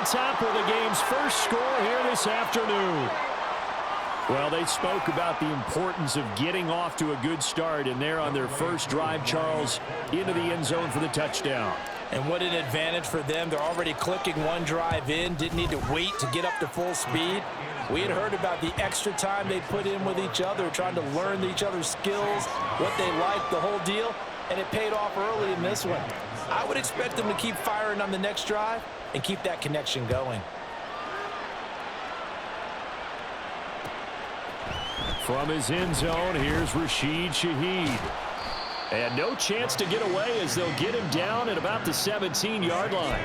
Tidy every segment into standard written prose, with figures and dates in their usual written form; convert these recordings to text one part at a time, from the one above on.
top with the game's first score here this afternoon. Well, they spoke about the importance of getting off to a good start, and they're on their first drive, Charles, into the end zone for the touchdown. And what an advantage for them. They're already clicking one drive in, didn't need to wait to get up to full speed. We had heard about the extra time they put in with each other, trying to learn each other's skills, what they like, the whole deal, and it paid off early in this one. I would expect them to keep firing on the next drive and keep that connection going. From his end zone, here's Rashid Shaheed. And no chance to get away as they'll get him down at about the 17-yard line.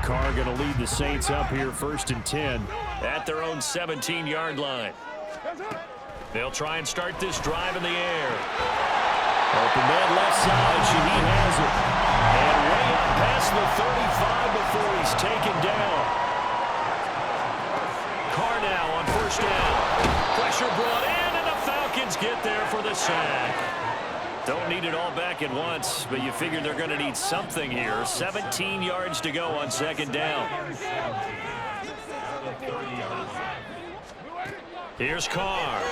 Carr going to lead the Saints up here 1st and 10 at their own 17-yard line. They'll try and start this drive in the air. Open man left side. Shaheed has it. And way up past the 35 before he's taken down. Carr now on 1st down. Pressure brought in, and the Falcons get there for the sack. Don't need it all back at once, but you figure they're going to need something here. 17 yards to go on 2nd down. Here's Carr.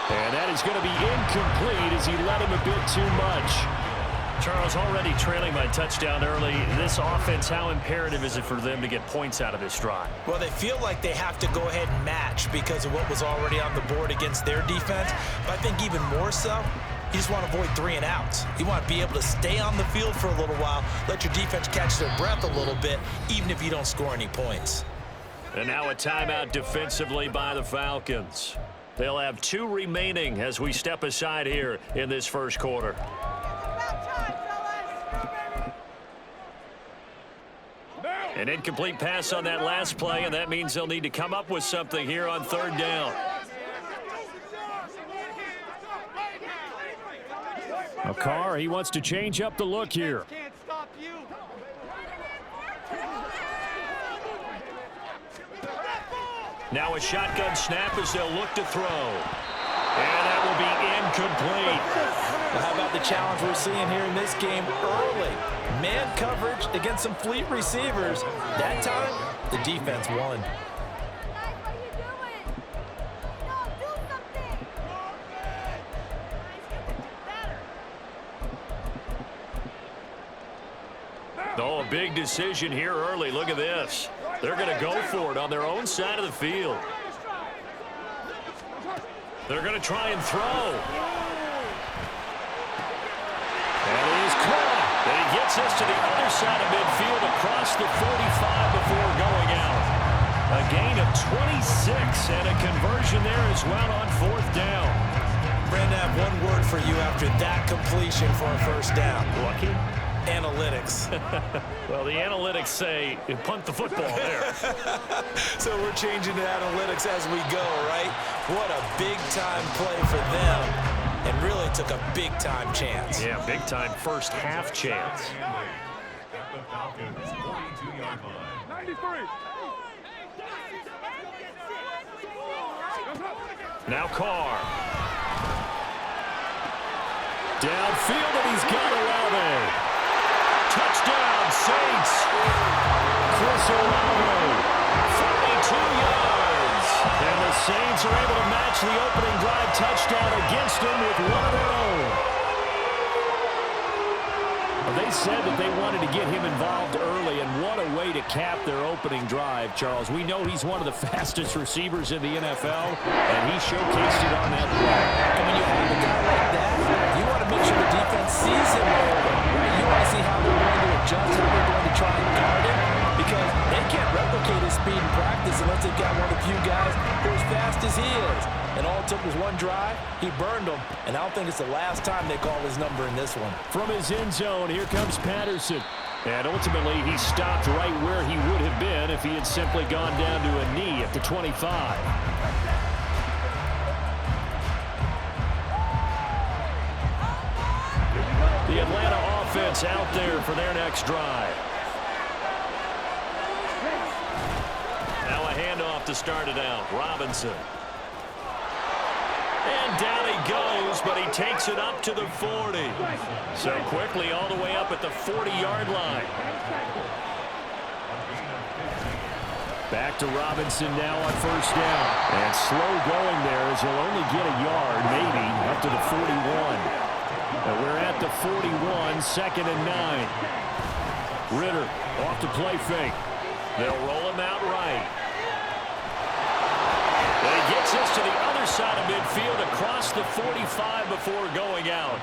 And that is going to be incomplete as he let him a bit too much. Charles, already trailing by touchdown early. This offense, how imperative is it for them to get points out of this drive? Well, they feel like they have to go ahead and match because of what was already on the board against their defense. But I think even more so, you just want to avoid 3 and outs. You want to be able to stay on the field for a little while, let your defense catch their breath a little bit, even if you don't score any points. And now a timeout defensively by the Falcons. They'll have 2 remaining as we step aside here in this first quarter. An incomplete pass on that last play, and that means they'll need to come up with something here on 3rd down. Now Carr, he wants to change up the look here. Now a shotgun snap as they'll look to throw. And that will be incomplete. Well, how about the challenge we're seeing here in this game early? Man coverage against some fleet receivers. That time, the defense won. Oh, a big decision here early. Look at this. They're going to go for it on their own side of the field. They're going to try and throw. And it is caught. And he gets us to the other side of midfield across the 45 before going out. A gain of 26 and a conversion there as well on 4th down. Brandon, I have one word for you after that completion for a 1st down. Lucky? Analytics. Well, the analytics say punt the football there. So we're changing to analytics as we go, right? What a big-time play for them, and really took a big-time chance. Yeah, big-time first half chance. Now Carr. Downfield, and he's got Olave. Touchdown, Saints. Chris Olave, 42 yards. And the Saints are able to match the opening drive touchdown against him with one of their own. Well, they said that they wanted to get him involved early, and what a way to cap their opening drive, Charles. We know he's one of the fastest receivers in the NFL, and he showcased it on that play. And when you have a guy like that, you want to make sure the defense sees him early, right? You want to see how they're going to adjust, how they're going to try and guard him, because they can't replicate his speed in practice unless they've got one of the few guys who are as fast as he is. And all it took was one drive. He burned them, and I don't think it's the last time they call his number in this one. From his end zone, here comes Patterson. And ultimately, he stopped right where he would have been if he had simply gone down to a knee at the 25. The Atlanta offense out there for their next drive. Now a handoff to start it out. Robinson. And down he goes, but he takes it up to the 40. So quickly all the way up at the 40-yard line. Back to Robinson now on first down. And slow going there as he'll only get a yard, maybe, up to the 41. And we're at the 41, 2nd and 9. Ritter off to play fake. They'll roll him out right. And he gets us to the other side of midfield across the 45 before going out.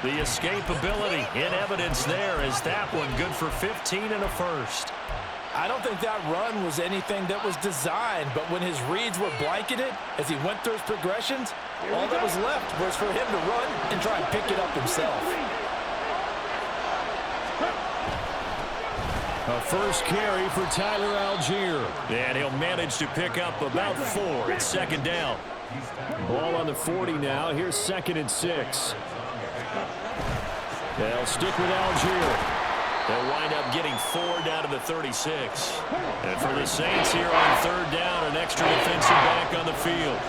The escapability in evidence there as that one good for 15 and a first. I don't think that run was anything that was designed, but when his reads were blanketed as he went through his progressions, all that was left was for him to run and try and pick it up himself. A first carry for Tyler Algier. And he'll manage to pick up about 4 at 2nd down. Ball on the 40 now. Here's 2nd and 6. They'll stick with Algier. They'll wind up getting 4 down to the 36. And for the Saints here on 3rd down, an extra defensive back on the field.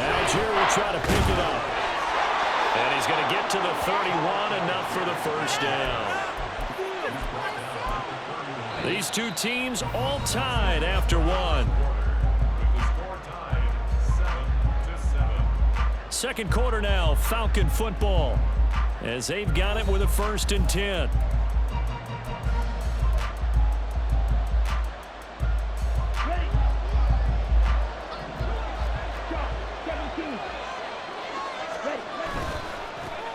Algier will try to pick it up. And he's going to get to the 31, enough for the first down. These two teams all tied after one. Second quarter now, Falcon football, as they've got it with a 1st and 10.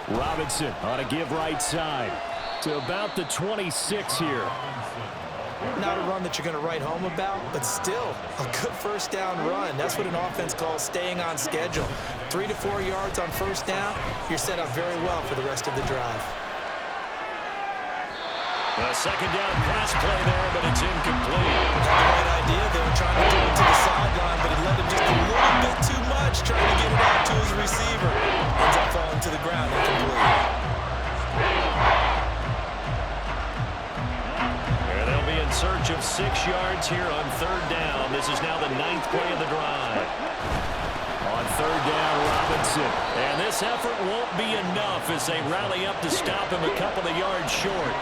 Robinson on a give right side to about the 26 here. Not a run that you're going to write home about, but still a good first down run. That's what an offense calls staying on schedule. 3 to 4 yards on first down, you're set up very well for the rest of the drive. A 2nd down pass play there, but it's incomplete. That's the right idea. They were trying to throw it to the sideline, but he let him just a little bit too much, trying to get it out to his receiver. Ends up falling to the ground, incomplete. They'll be in search of 6 yards here on 3rd down. This is now the 9th play of the drive. On 3rd down, Robinson. And this effort won't be enough as they rally up to stop him a couple of yards short.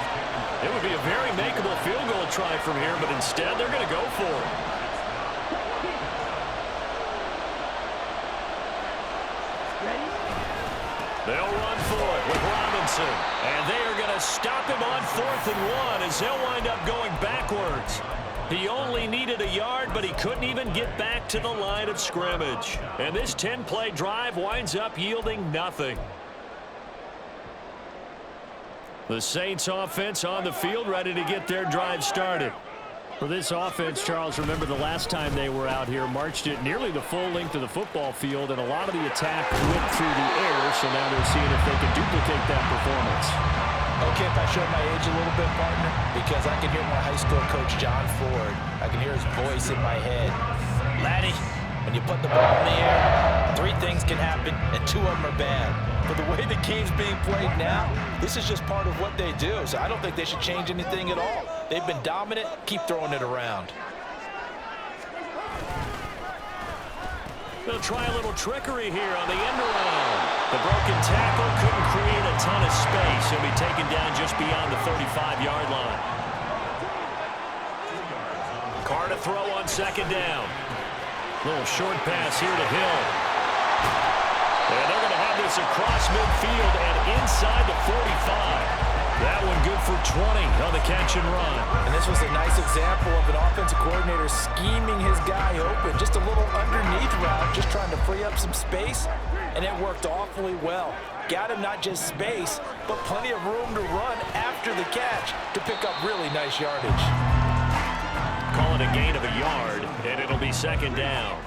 It would be a very makeable field goal try from here, but instead they're going to go for it. They'll run for it with Robinson. And they are going to stop him on 4th and 1 as they'll wind up going backwards. He only needed a yard, but he couldn't even get back to the line of scrimmage. And this 10-play drive winds up yielding nothing. The Saints offense on the field, ready to get their drive started. For this offense, Charles, remember the last time they were out here, marched it nearly the full length of the football field, and a lot of the attack went through the air, so now they're seeing if they can duplicate that performance. Okay, if I show my age a little bit, partner, because I can hear my high school coach, John Ford. I can hear his voice in my head. Laddie, when you put the ball in the air, 3 things can happen, and 2 of them are bad. But the way the game's being played now, this is just part of what they do. So I don't think they should change anything at all. They've been dominant. Keep throwing it around. They'll try a little trickery here on the end around. The broken tackle couldn't create a ton of space. He'll be taken down just beyond the 35-yard line. Carr to throw on 2nd down. Little short pass here to Hill. And they're going to have this across midfield and inside the 45. That one good for 20 on the catch and run. And this was a nice example of an offensive coordinator scheming his guy open. Just a little underneath route, just trying to free up some space, and it worked awfully well. Got him not just space, but plenty of room to run after the catch to pick up really nice yardage. Call it a gain of a yard, and it'll be 2nd down.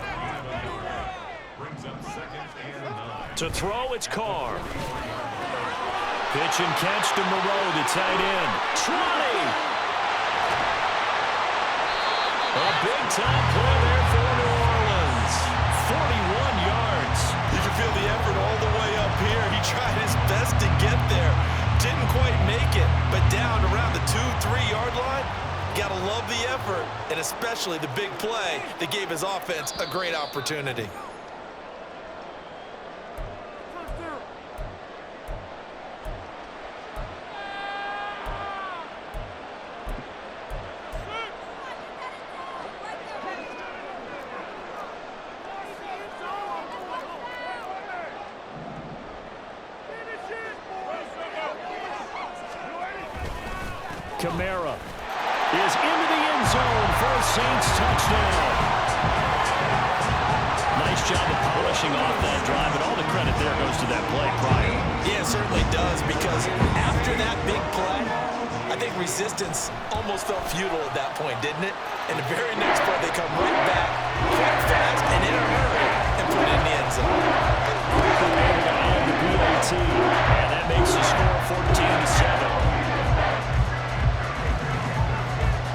To throw, it's Carr. Pitch and catch to Moreau, the tight end. 20! A big-time play there for New Orleans. 41 yards. You can feel the effort all the way up here. He tried his best to get there. Didn't quite make it, but down around the 2-3 yard line. Gotta love the effort, and especially the big play that gave his offense a great opportunity. Kamara is into the end zone for a Saints touchdown. Nice job of polishing off that drive, and all the credit there goes to that play prior. Yeah, it certainly does, because after that big play, I think resistance almost felt futile at that point, didn't it? And the very next play, they come right back, quite fast, and in a hurry, and put it in the end zone. And that makes the score 14-7.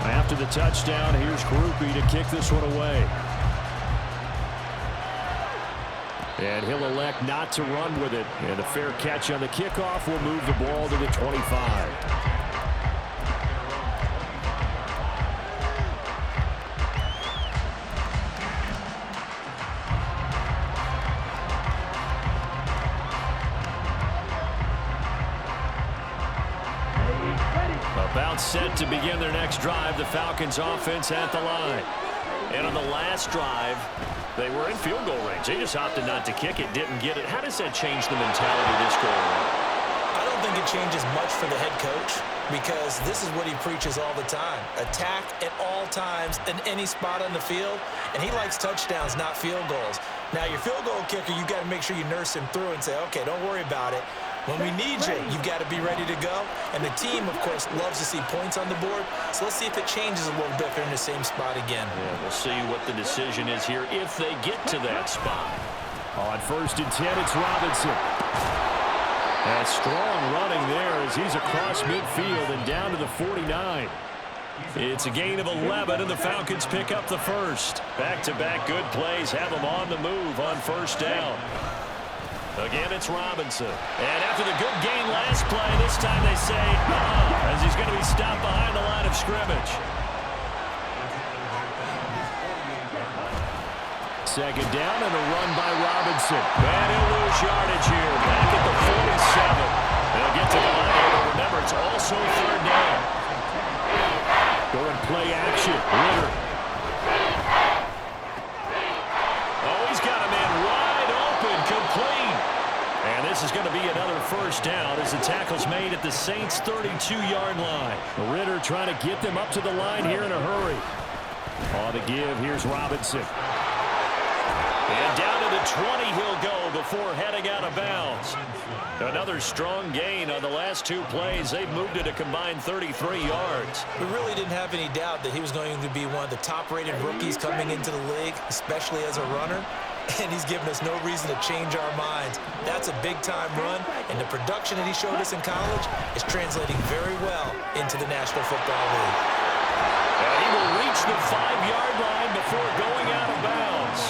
After the touchdown, here's Groupie to kick this one away. And he'll elect not to run with it. And a fair catch on the kickoff will move the ball to the 25. About set to begin their next drive, the Falcons offense at the line. And on the last drive, they were in field goal range. They just opted not to kick it, didn't get it. How does that change the mentality this go around? I don't think it changes much for the head coach, because this is what he preaches all the time. Attack at all times in any spot on the field, and he likes touchdowns, not field goals. Now, your field goal kicker, you've got to make sure you nurse him through and say, okay, don't worry about it. When we need you, you've got to be ready to go. And the team, of course, loves to see points on the board. So let's see if it changes a little bit if they're in the same spot again. Yeah, we'll see what the decision is here if they get to that spot. On 1st and 10, it's Robinson. And strong running there as he's across midfield and down to the 49. It's a gain of 11, and the Falcons pick up the first. Back-to-back good plays have them on the move on 1st down. Again, it's Robinson. And after the good gain last play, this time they say, as he's going to be stopped behind the line of scrimmage. 2nd down and a run by Robinson. And he'll lose yardage here. Back at the 47. They'll get to the line, but remember, it's also 3rd down. Go and play action. Ritter. Oh, he's got a man wide open, complete. And this is going to be another 1st down as the tackle's made at the Saints' 32-yard line. Ritter trying to get them up to the line here in a hurry. On the give, here's Robinson. And down to the 20 he'll go before heading out of bounds. Another strong gain on the last 2 plays. They've moved it a combined 33 yards. We really didn't have any doubt that he was going to be one of the top-rated rookies coming into the league, especially as a runner. And he's given us no reason to change our minds. That's a big-time run, and the production that he showed us in college is translating very well into the National Football League. And he will reach the 5-yard line before going out of bounds.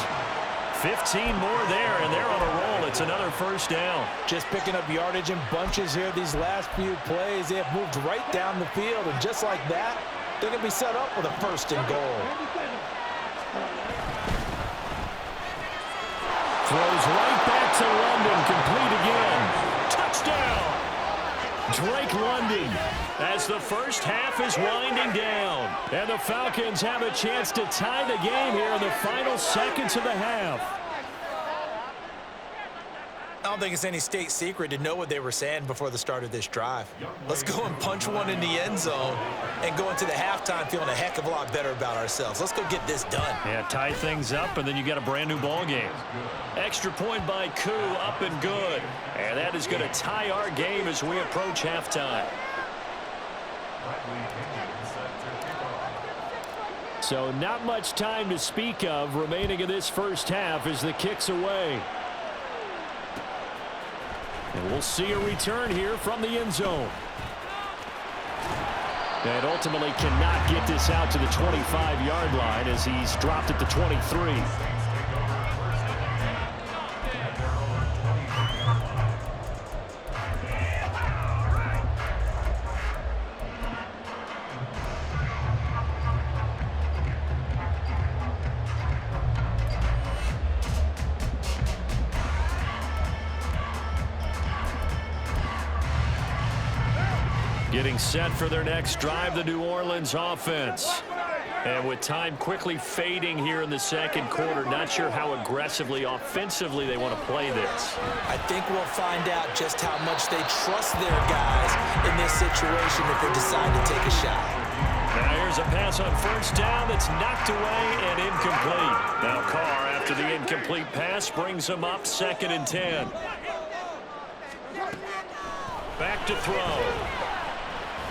15 more there, and they're on a roll. It's another 1st down. Just picking up yardage in bunches here these last few plays. They have moved right down the field, and just like that, they're going to be set up with a 1st and goal. Throws right back to London, complete again. Touchdown! Drake London, as the first half is winding down. And the Falcons have a chance to tie the game here in the final seconds of the half. I don't think it's any state secret to know what they were saying before the start of this drive. Let's go and punch one in the end zone and go into the halftime feeling a heck of a lot better about ourselves. Let's go get this done. Yeah, tie things up, and then you got a brand-new ball game. Extra point by Koo, up and good. And that is going to tie our game as we approach halftime. So not much time to speak of remaining in this first half as the kick's away. And we'll see a return here from the end zone. And ultimately cannot get this out to the 25-yard line as he's dropped at the 23. Getting set for their next drive, the New Orleans offense. And with time quickly fading here in the second quarter, not sure how aggressively, offensively they want to play this. I think we'll find out just how much they trust their guys in this situation if they decide to take a shot. Now here's a pass on first down that's knocked away and incomplete. Now Carr, after the incomplete pass, brings him up 2nd and 10. Back to throw.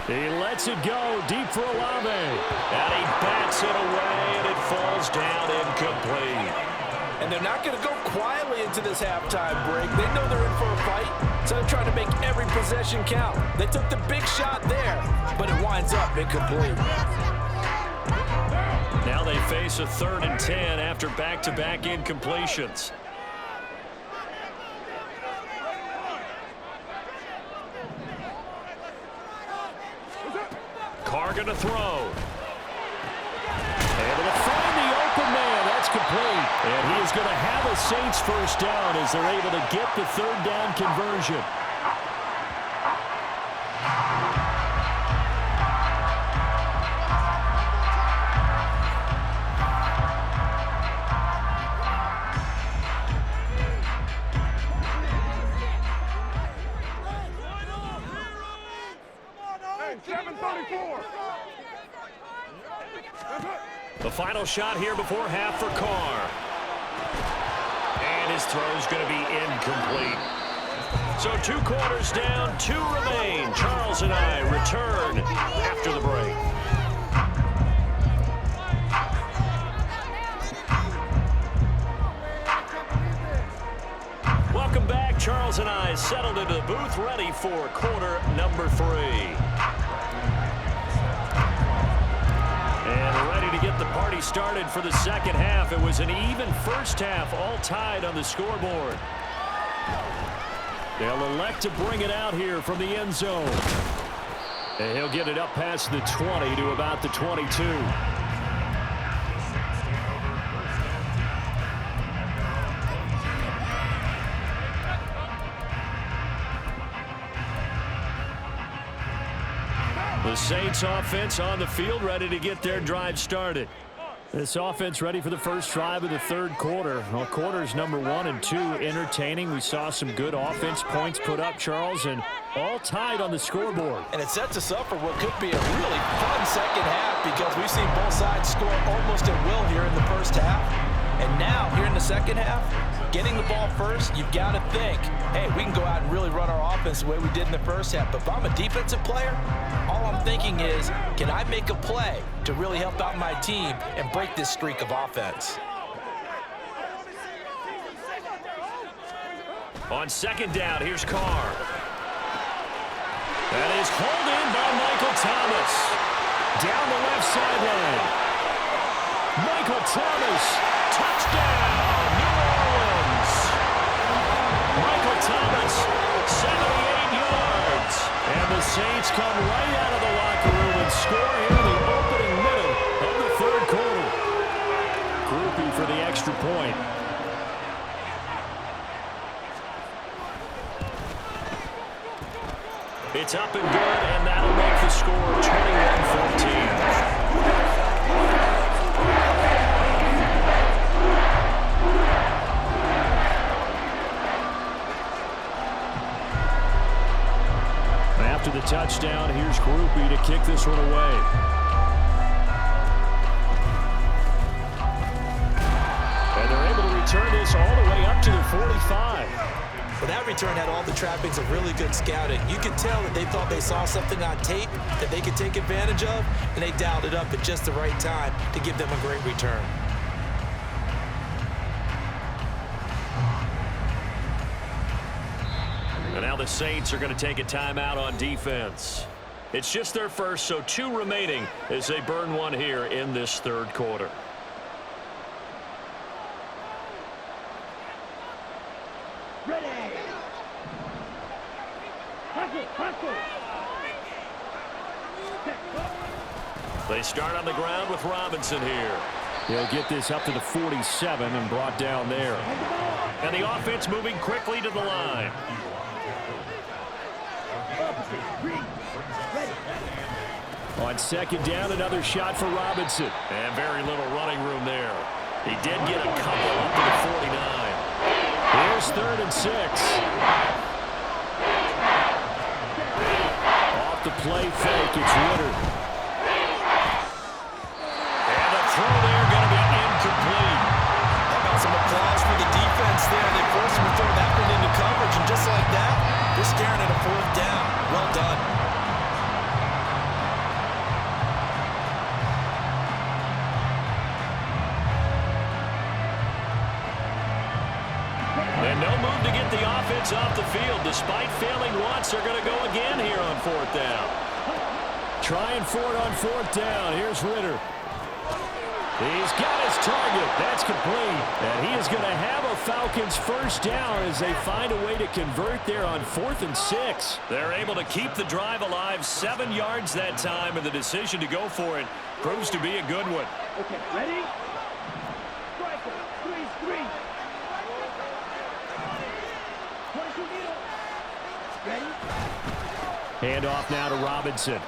He lets it go deep for Olave. And he bats it away, and it falls down incomplete. And they're not going to go quietly into this halftime break. They know they're in for a fight, so they're trying to make every possession count. They took the big shot there, but it winds up incomplete. Now they face a 3rd and 10 after back-to-back incompletions. Carr going to throw. Able to find the open man. That's complete. And he is going to have a Saints first down as they're able to get the 3rd down conversion. The final shot here before half for Carr. And his throw's going to be incomplete. So 2 quarters down, 2 remain. Charles and I return after the break. Welcome back. Charles and I settled into the booth, ready for quarter number 3. And ready to get the party started for the second half. It was an even first half, all tied on the scoreboard. They'll elect to bring it out here from the end zone. And he'll get it up past the 20 to about the 22. The Saints offense on the field, ready to get their drive started. This offense ready for the first drive of the 3rd quarter. Well, quarters number 1 and 2 entertaining. We saw some good offense points put up, Charles, and all tied on the scoreboard. And it sets us up for what could be a really fun second half because we've seen both sides score almost at will here in the first half. And now, here in the second half, getting the ball first, you've got to think, hey, we can go out and really run our offense the way we did in the first half. But if I'm a defensive player, all I'm thinking is, can I make a play to really help out my team and break this streak of offense? On 2nd down, here's Carr. That is hauled in by Michael Thomas. Down the left sideline. Michael Thomas, touchdown, New Orleans. Michael Thomas, 78 yards. And the Saints come right out of the locker room and score here in the opening minute of the 3rd quarter. Groupie for the extra point. It's up and good, and that'll make the score 21-14. After the touchdown, here's Groupie to kick this one away. And they're able to return this all the way up to the 45. Well, that return had all the trappings of really good scouting. You could tell that they thought they saw something on tape that they could take advantage of, and they dialed it up at just the right time to give them a great return. And now the Saints are going to take a timeout on defense. It's just their first, so 2 remaining as they burn one here in this 3rd quarter. Ready. They start on the ground with Robinson here. He'll get this up to the 47 and brought down there. And the offense moving quickly to the line. Ready. On second down, another shot for Robinson. And very little running room there. He did get a couple up to the 49. Here's 3rd and 6. Off the play fake, it's Ritter. And the throw there going to be incomplete. How about some applause for the defense there? They forced him to throw that one into coverage, and just like that, they're staring at a 4th down. Well done. And no move to get the offense off the field. Despite failing once, they're going to go again here on 4th down. Trying for it on 4th down. Here's Ritter. He's got his target. That's complete. And he is going to have a Falcons 1st down as they find a way to convert there on 4th and 6. They're able to keep the drive alive. 7 yards that time, and the decision to go for it proves to be a good one. Okay, ready? Striker, 3-3. Ready? Hand off now to Robinson.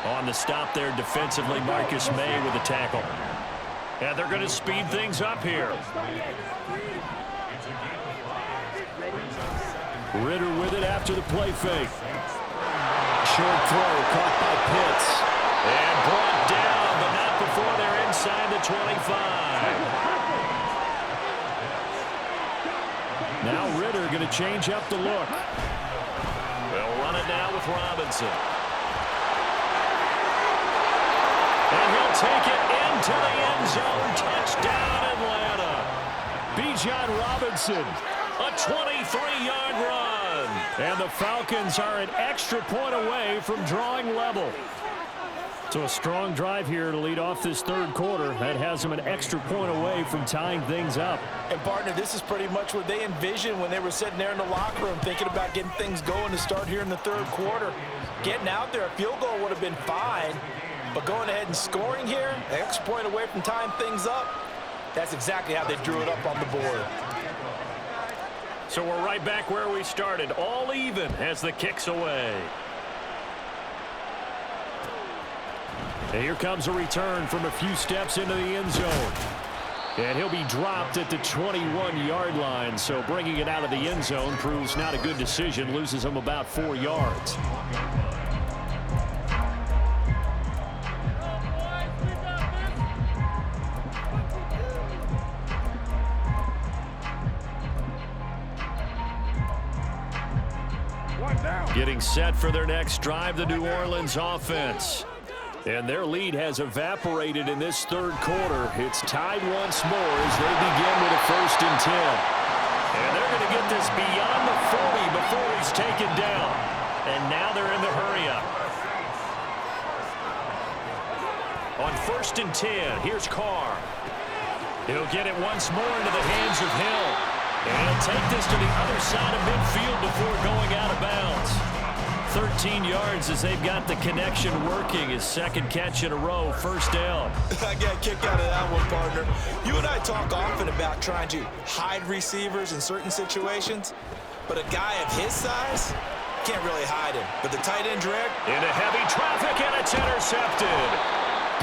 On the stop there defensively, Marcus May with the tackle. And they're going to speed things up here. Ritter with it after the play fake. Short throw caught by Pitts. And brought down, but not before they're inside the 25. Now Ritter going to change up the look. They'll run it now with Robinson. And he'll take it into the end zone. Touchdown, Atlanta. Bijan Robinson, a 23-yard run. And the Falcons are an extra point away from drawing level. So a strong drive here to lead off this 3rd quarter. That has them an extra point away from tying things up. And, partner, this is pretty much what they envisioned when they were sitting there in the locker room thinking about getting things going to start here in the 3rd quarter. Getting out there, a field goal would have been fine. But going ahead and scoring here, an extra point away from tying things up, that's exactly how they drew it up on the board. So we're right back where we started, all even as the kick's away. And here comes a return from a few steps into the end zone. And he'll be dropped at the 21-yard line, so bringing it out of the end zone proves not a good decision, loses him about 4 yards. Getting set for their next drive, the New Orleans offense. And their lead has evaporated in this 3rd quarter. It's tied once more as they begin with a 1st and 10. And they're going to get this beyond the 40 before he's taken down. And now they're in the hurry-up. On 1st and 10, here's Carr. He'll get it once more into the hands of Hill. And he'll take this to the other side of midfield before going out of bounds. 13 yards as they've got the connection working. His 2nd catch in a row, 1st down. I got a kick out of that one, partner. You and I talk often about trying to hide receivers in certain situations, but a guy of his size can't really hide him. But the tight end direct into heavy traffic, and it's intercepted.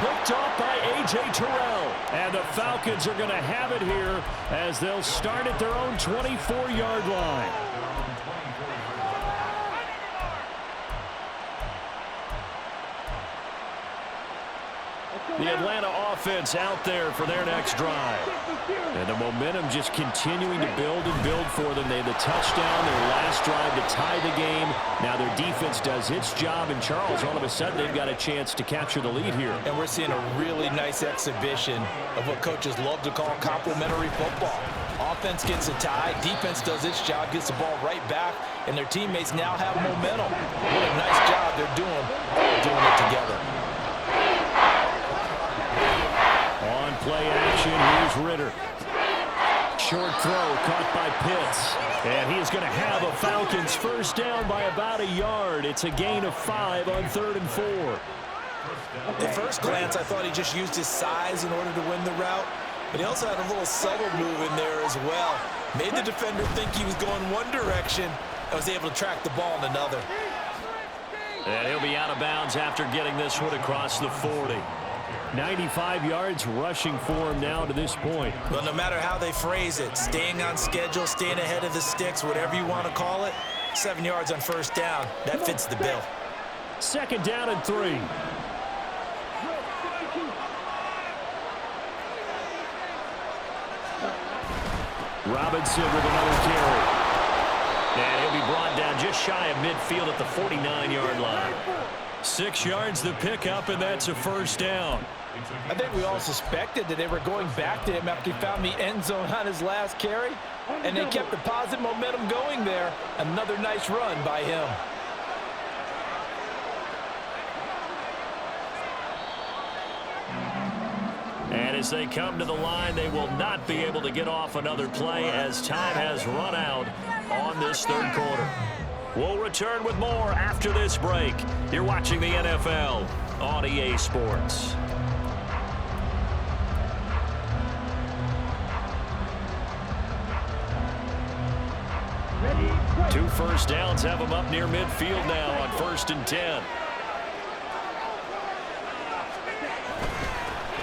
Picked off by A.J. Terrell. And the Falcons are going to have it here as they'll start at their own 24-yard line. The Atlanta offense out there for their next drive. And the momentum just continuing to build and build for them. They had the touchdown, their last drive to tie the game. Now their defense does its job, and Charles, all of a sudden, they've got a chance to capture the lead here. And we're seeing a really nice exhibition of what coaches love to call complementary football. Offense gets a tie, defense does its job, gets the ball right back, and their teammates now have momentum. What a nice job they're doing it together. On play action, here's Ritter. Short throw caught by Pitts. And he is going to have a Falcons 1st down by about a yard. It's a gain of 5 on 3rd and 4. At first glance, I thought he just used his size in order to win the route. But he also had a little subtle move in there as well. Made the defender think he was going one direction and was able to track the ball in another. And he'll be out of bounds after getting this one across the 40. 95 yards rushing for him now to this point. Well, no matter how they phrase it, staying on schedule, staying ahead of the sticks, whatever you want to call it, 7 yards on first down, that fits the bill. 2nd down and 3. Robinson with another carry. And he'll be brought down just shy of midfield at the 49-yard line. 6 yards the pickup, and that's a first down. I think we all suspected that they were going back to him after he found the end zone on his last carry, and they kept the positive momentum going there. Another nice run by him. And as they come to the line, they will not be able to get off another play as time has run out on this 3rd quarter. We'll return with more after this break. You're watching the NFL on EA Sports. Ready. 2 first downs have them up near midfield now on 1st and 10.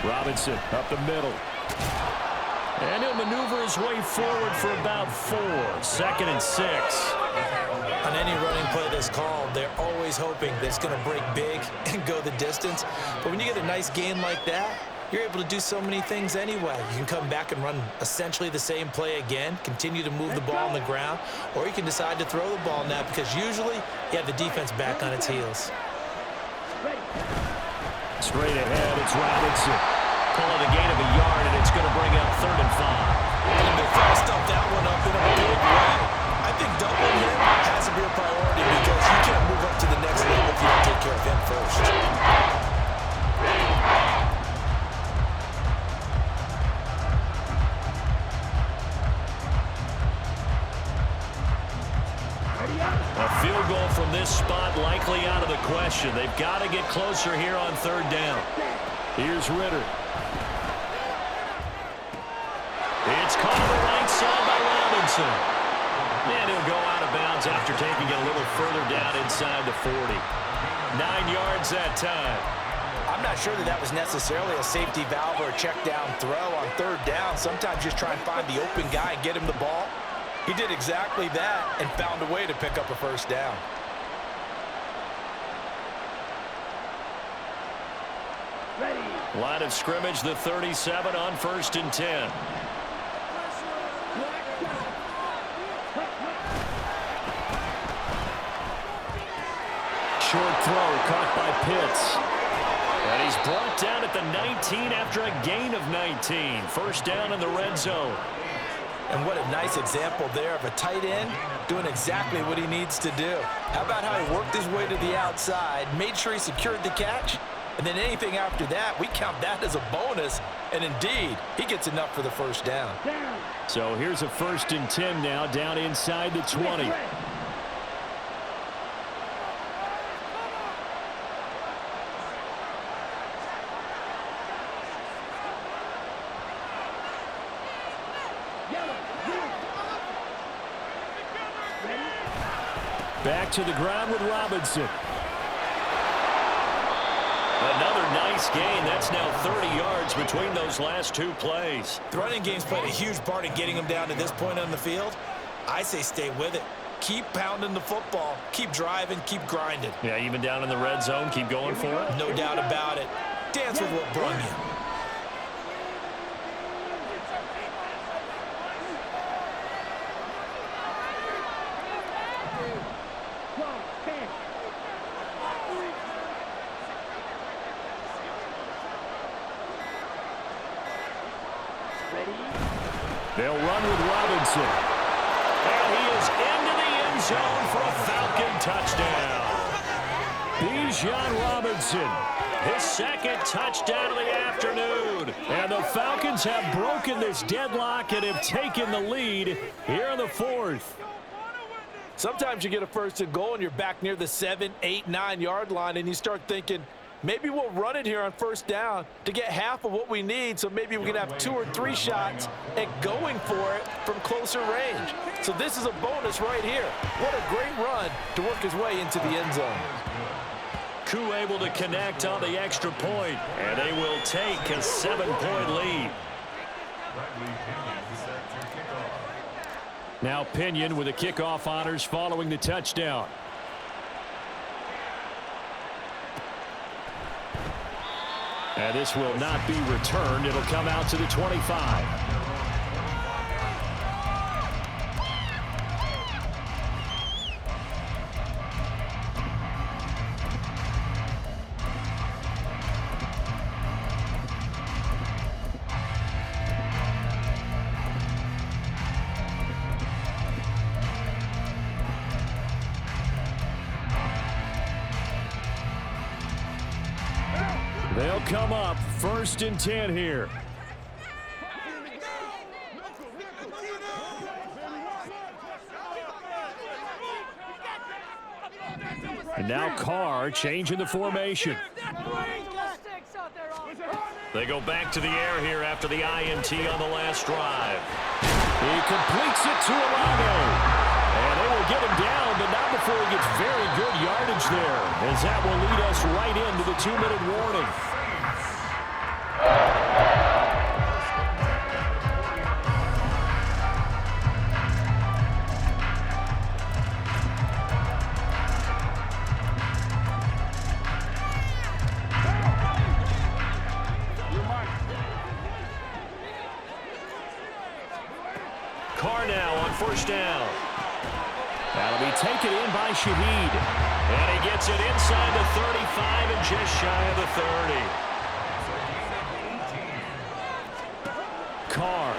Robinson up the middle. And he'll maneuver his way forward for about 4. 2nd and 6. On any running play that's called, they're always hoping that it's going to break big and go the distance. But when you get a nice gain like that, you're able to do so many things anyway. You can come back and run essentially the same play again, continue to move the ball on the ground, or you can decide to throw the ball now because usually you have the defense back on its heels. Straight ahead, it's Robinson. Pulling a gain of a yard, and it's going to bring up 3rd and 5. And they stuffed that one up in a big way. I think doubling him has to be a priority because you can't move up to the next level if you don't take care of him first. A field goal from this spot likely out of the question. They've got to get closer here on 3rd down. Here's Ritter. It's caught on the right side by Robinson. And he'll go out of bounds after taking it a little further down inside the 40. 9 yards that time. I'm not sure that was necessarily a safety valve or a check down throw on 3rd down. Sometimes just try and find the open guy and get him the ball. He did exactly that and found a way to pick up a first down. Ready. Line of scrimmage, the 37 on 1st and 10. Short throw caught by Pitts. And he's brought down at the 19 after a gain of 19. First down in the red zone. And what a nice example there of a tight end doing exactly what he needs to do. How about how he worked his way to the outside, made sure he secured the catch, and then anything after that, we count that as a bonus. And indeed, he gets enough for the first down. So here's a 1st and 10 now, down inside the 20. Back to the ground with Robinson. Another nice gain. That's now 30 yards between those last 2 plays. The running game's played a huge part in getting him down to this point on the field. I say stay with it. Keep pounding the football. Keep driving. Keep grinding. Yeah, even down in the red zone, keep going for it. No doubt about it. Dance with what brung you. They'll run with Robinson. And he is into the end zone for a Falcon touchdown. Bijan Robinson, his 2nd touchdown of the afternoon. And the Falcons have broken this deadlock and have taken the lead here in the 4th. Sometimes you get a 1st and goal and you're back near the 7, 8, 9 yard line and you start thinking, maybe we'll run it here on 1st down to get half of what we need, so maybe we can have 2 or 3 shots at going for it from closer range. So this is a bonus right here. What a great run to work his way into the end zone. Koo able to connect on the extra point, and they will take a 7-point lead. Now Pinion with the kickoff honors following the touchdown. And this will not be returned. It'll come out to the 25. They'll come up 1st and 10 here. And now Carr changing the formation. They go back to the air here after the INT on the last drive. He completes it to Alano. And they will get him down, but not before he gets very good yardage there, as that will lead us right into the 2-minute warning. Carr now on 1st down. That'll be taken in by Shaheed. And he gets it inside the 35 and just shy of the 30. Carr.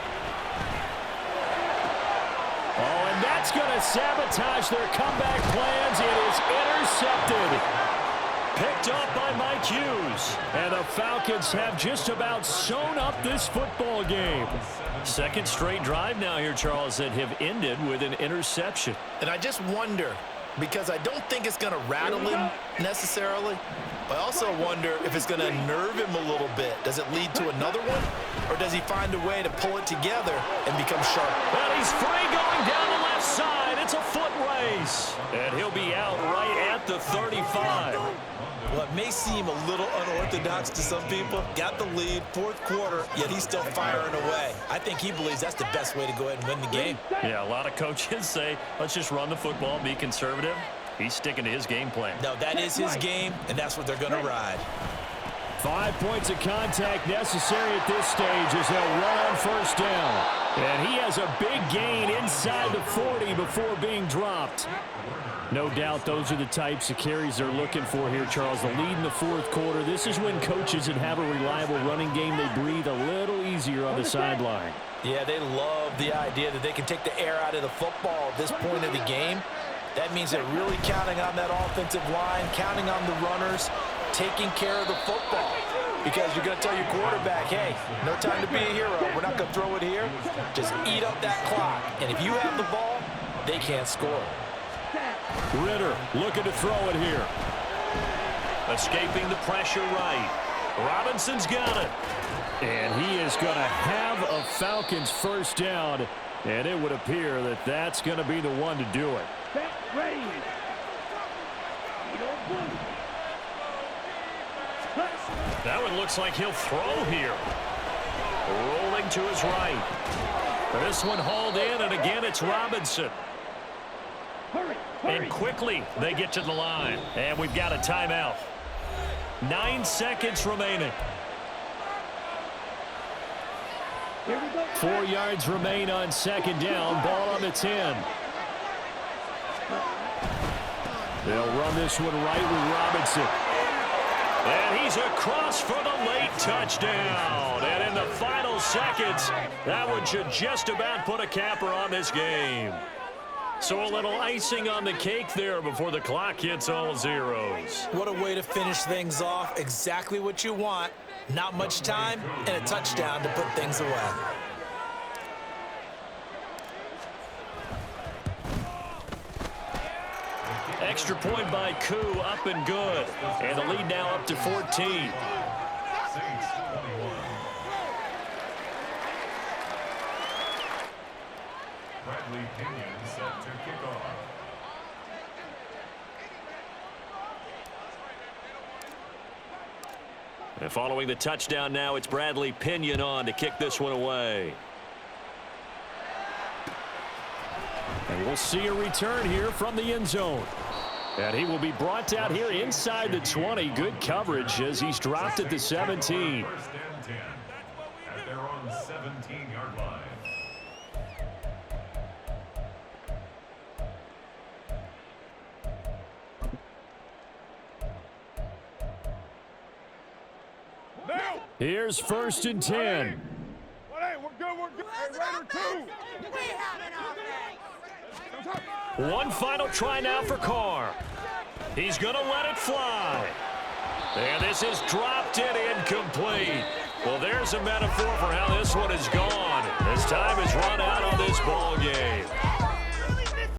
Oh, and that's going to sabotage their comeback plans. It is intercepted. Picked up by Mike Hughes. And the Falcons have just about sewn up this football game. Second straight drive now here, Charles, that have ended with an interception. And I just wonder, because I don't think it's going to rattle him necessarily, but I also wonder if it's going to nerve him a little bit. Does it lead to another one? Or does he find a way to pull it together and become sharp? Well, he's free going down the left side. It's a foot race. And he'll be out right at the 35. Well, it may seem a little unorthodox to some people. Got the lead, 4th quarter, yet he's still firing away. I think he believes that's the best way to go ahead and win the game. Yeah, a lot of coaches say, let's just run the football, be conservative. He's sticking to his game plan. No, that is his game, and that's what they're going to ride. 5 points of contact necessary at this stage as they'll run on 1st down. And he has a big gain inside the 40 before being dropped. No doubt those are the types of carries they're looking for here, Charles. The lead in the 4th quarter. This is when coaches that have a reliable running game, they breathe a little easier on the sideline. Yeah, they love the idea that they can take the air out of the football at this point of the game. That means they're really counting on that offensive line, counting on the runners, taking care of the football. Because you're going to tell your quarterback, hey, no time to be a hero. We're not going to throw it here. Just eat up that clock. And if you have the ball, they can't score. Ritter looking to throw it here. Escaping the pressure right. Robinson's got it. And he is going to have a Falcons 1st down. And it would appear that that's going to be the one to do it. That one looks like he'll throw here. Rolling to his right. This one hauled in, and again it's Robinson. And quickly they get to the line. And we've got a timeout. 9 seconds remaining. 4 yards remain on 2nd down. Ball on the 10. They'll run this one right with Robinson. And he's across for the late touchdown. And in the final seconds, that one should just about put a capper on this game. So a little icing on the cake there before the clock hits all zeros. What a way to finish things off. Exactly what you want. Not much time and a touchdown to put things away. Extra point by Koo, up and good. And the lead now up to 14. Bradley Pinion set to kick off. And following the touchdown now, it's Bradley Pinion on to kick this one away. And we'll see a return here from the end zone. And he will be brought out here inside the 20. Good coverage as he's dropped at the 17. First and 10 at their own 17-yard line. Here's first and 10. We're good. Hey, Raider 2. One final try now for Carr. He's going to let it fly. And this is dropped in incomplete. Well, there's a metaphor for how this one is gone. As time has run out on this ball game.